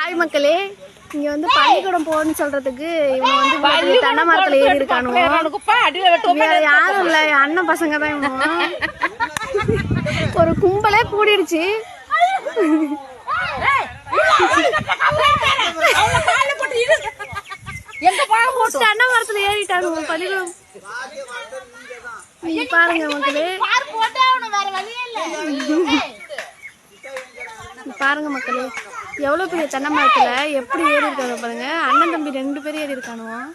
Hi மக்களே, இங்க வந்து பள்ளிக்கூடம் போகணும்னு சொல்றதுக்கு இவங்க வந்து தென்னை மரத்துல ஏறி இருக்கானுங்க. யாரும் இல்ல, அண்ணன் பசங்க தான் இவங்க. ஒரு கும்பலே கூடிடுச்சு. தென்னை மரத்துல ஏறிட்டானுங்க பள்ளிக்கூடம். பாருங்க மக்களே, பாருங்க மக்களே, எவ்வளவு பெரிய தென்னை மரத்துல எப்படி ஏறி இருக்காங்க பாருங்க. அண்ணன் தம்பி 2 பேரும் ஏறி இருக்கானுவோம்.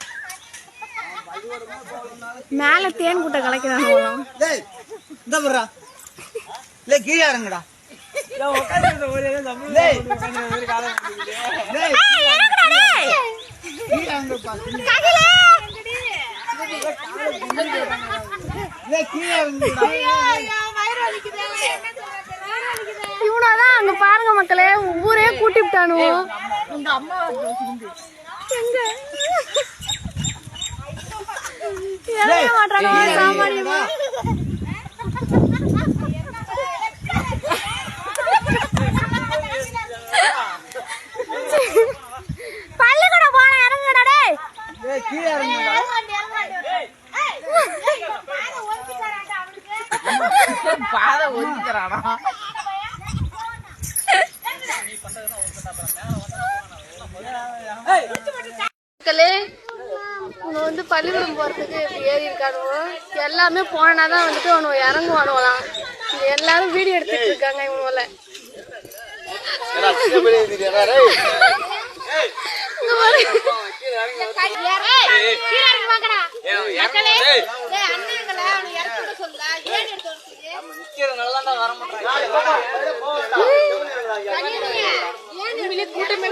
மேல தேன் கூட்ட கலைக்கிறானுவோம். இவனாதான் அங்க பாருங்க மக்களே, ஊரே கூட்டி விட்டானுவோம். சாமானியமா பள்ளிக்கூடம் போன இறங்குடா. பாதை ஒதுக்கிறானா இவங்க வந்து பள்ளிக்கூடம் போறதுக்கு இப்படி ஏறி இருக்கானுவோ. எல்லாமே போனாதான் வந்துட்டு அவனு இறங்குவானுவலாம். எல்லாரும் வீடியோ எடுத்துட்டு இருக்காங்க இவங்கள. கூட்டமே